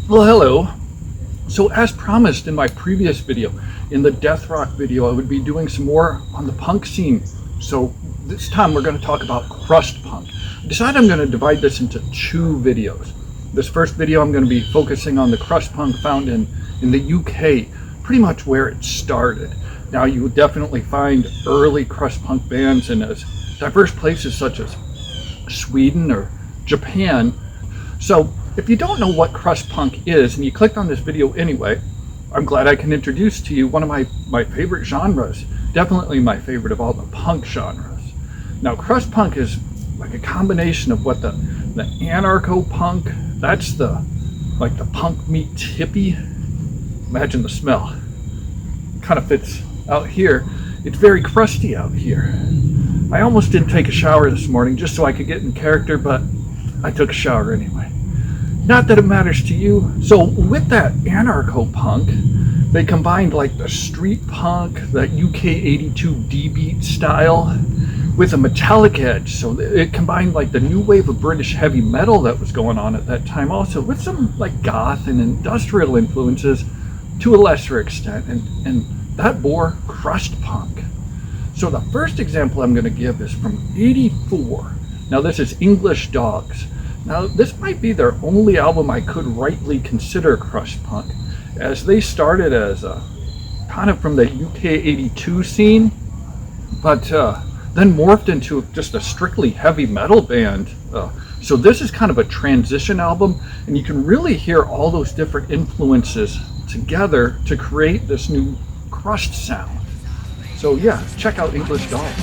Well, hello. So as promised in my previous video, in the death rock video, I would be doing some more on the punk scene. So this time we're going to talk about crust punk. I decided I'm going to divide this into two videos. This first video I'm going to be focusing on the crust punk found in the UK, pretty much where it started. Now you will definitely find early crust punk bands in as diverse places such as Sweden or Japan. So if you don't know what crust punk is and you clicked on this video anyway, I'm glad I can introduce to you one of my favorite genres, definitely my favorite of all the punk genres. Now crust punk is like a combination of what the anarcho punk, that's the punk meets hippie. Imagine the smell. Kind of fits out here. It's very crusty out here. I almost didn't take a shower this morning just so I could get in character, but I took a shower anyway. Not that it matters to you. So with that anarcho punk, they combined like the street punk, that UK 82 D-beat style, with a metallic edge. So it combined like the new wave of British heavy metal that was going on at that time, also with some like goth and industrial influences to a lesser extent, and that bore crust punk. So the first example I'm going to give is from '84. Now this is English Dogs. Now this might be their only album I could rightly consider crust punk, as they started as kind of from the UK 82 scene, but then morphed into just a strictly heavy metal band. So this is kind of a transition album, and you can really hear all those different influences together to create this new crust sound. So yeah, check out English Dogs.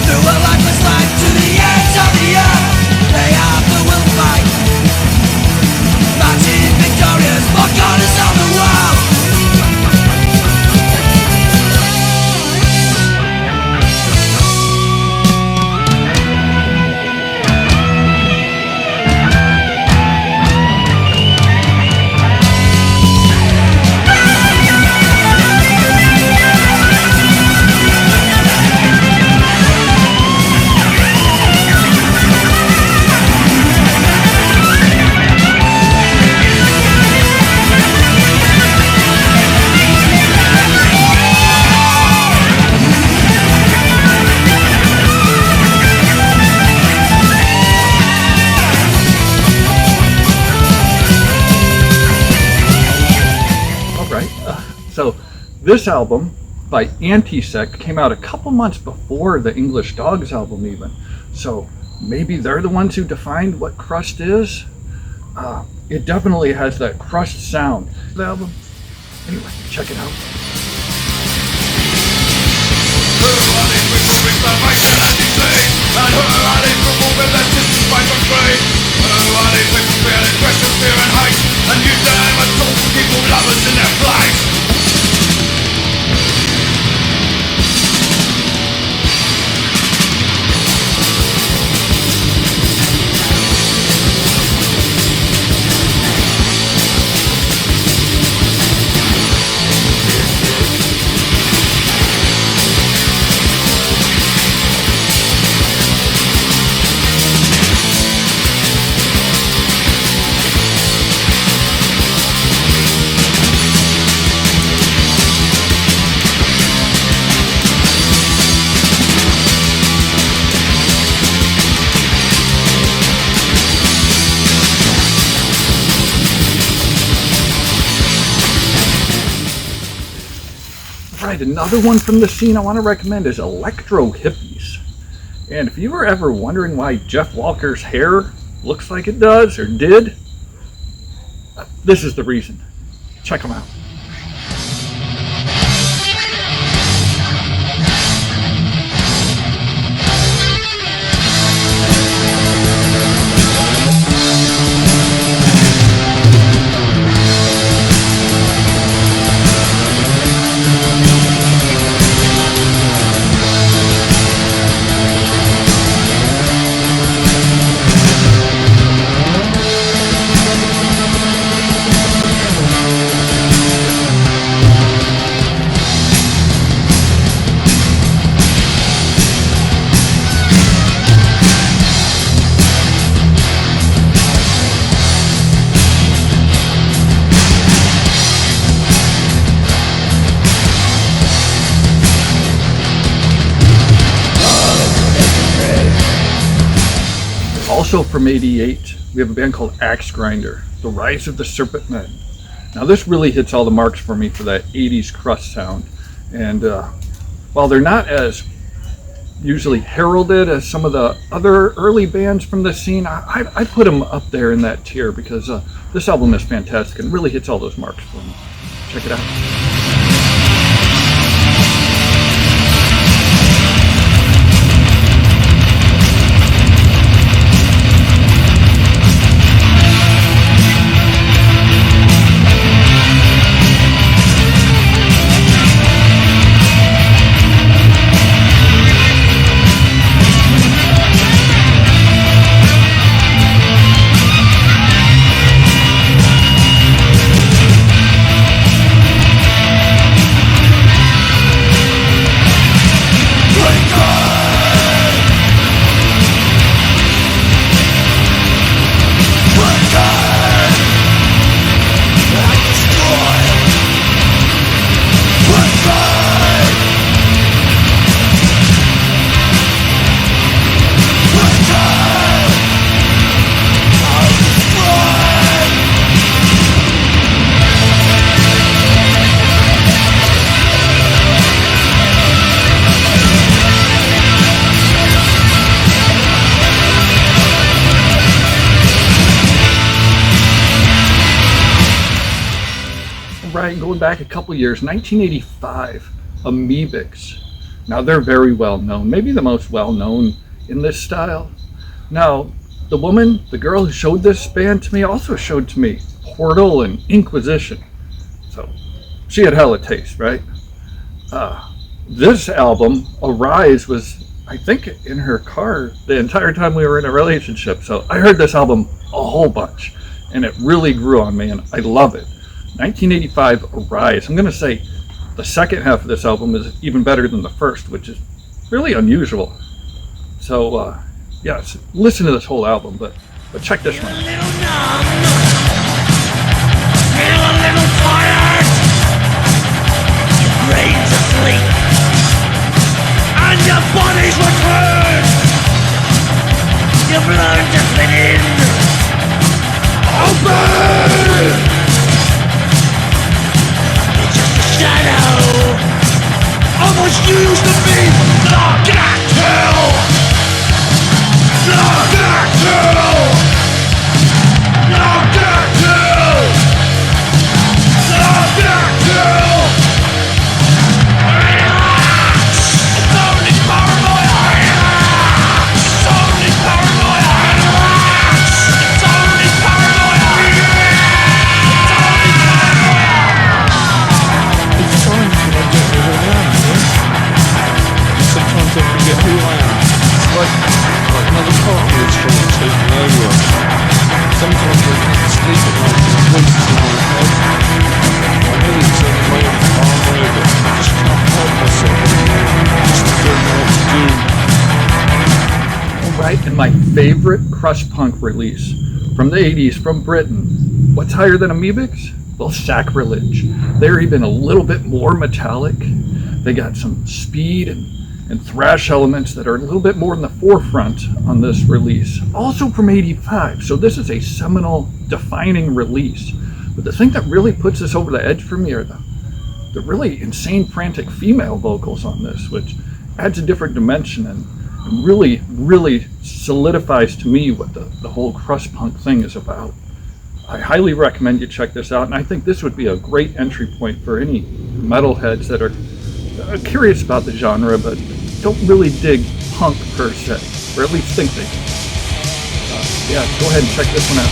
Through a lifeless life to the ends of the earth, they have the will to fight, marching victorious for corners of the world. So this album by Antisect came out a couple months before the English Dogs album even. So maybe they're the ones who defined what crust is. It definitely has that crust sound. The album, anyway, check it out. Right, another one from the scene I want to recommend is Electro Hippies. And if you were ever wondering why Jeff Walker's hair looks like it does, or did, this is the reason. Check them out. Also from '88, we have a band called Axe Grinder, The Rise of the Serpent Men. Now this really hits all the marks for me for that '80s crust sound. And while they're not as usually heralded as some of the other early bands from the scene, I put them up there in that tier because this album is fantastic and really hits all those marks for me. Check it out. Right, going back a couple years, 1985, 𝚊𝚕𝚜𝚜𝚘. Now they're very well known, maybe the most well known in this style. Now, the girl who showed this band to me also showed to me Portal and Inquisition. So she had hella taste, right? This album, Arise, was, I think, in her car the entire time we were in a relationship. So I heard this album a whole bunch and it really grew on me and I love it. 1985, Arise. I'm going to say the second half of this album is even better than the first, which is really unusual. So, yeah, listen to this whole album, but check this one. Feel a little numb, feel a little tired, your brain's asleep, and your body's returned. You've learned to fit in. Open! Shadow of what you used to be. Look at you. Look at you. Look at you. Look at you. Relax. It's only paranoia. Relax. It's only paranoia. Relax. It's only paranoia. Sometimes I forget who I am. It's like another part of me is trying to take me over. Sometimes I can't sleep at night and voices in my head. I know it's only my own paranoia, but I just can't help myself anymore. I just don't know what to do. Alright, and my favorite crust punk release from the 80s from Britain. What's higher than 𝚊𝚕𝚜𝚘𝚘? Well, Sacrilege. They're even a little bit more metallic. They got some speed and thrash elements that are a little bit more in the forefront on this release. Also from '85, so this is a seminal, defining release. But the thing that really puts this over the edge for me are the really insane, frantic female vocals on this, which adds a different dimension and really, really solidifies to me what the whole crust punk thing is about. I highly recommend you check this out, and I think this would be a great entry point for any metalheads that are curious about the genre but don't really dig punk per se, or at least think they do. Yeah, go ahead and check this one out.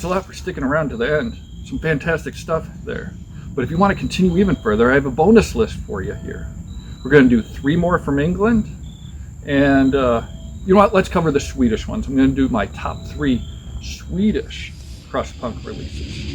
a lot for sticking around to the end. Some fantastic stuff there. But if you want to continue even further, I have a bonus list for you here. We're going to do 3 more from England. And you know what? Let's cover the Swedish ones. I'm going to do my top 3 Swedish crust punk releases.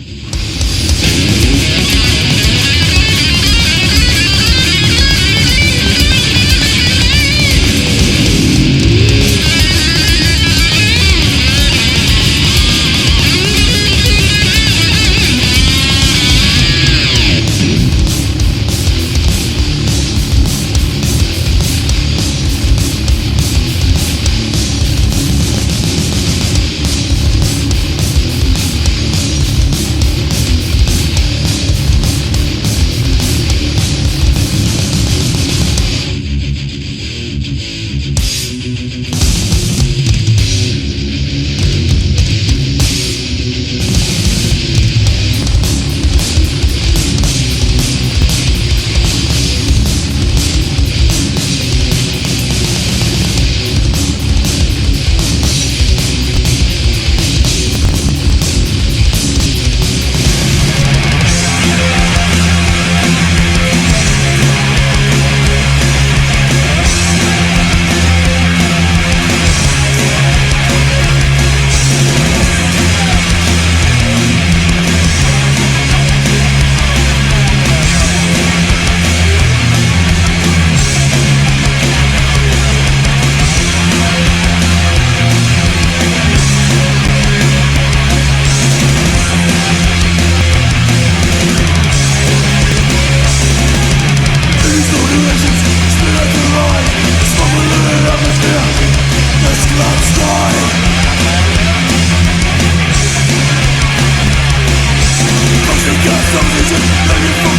Television, let me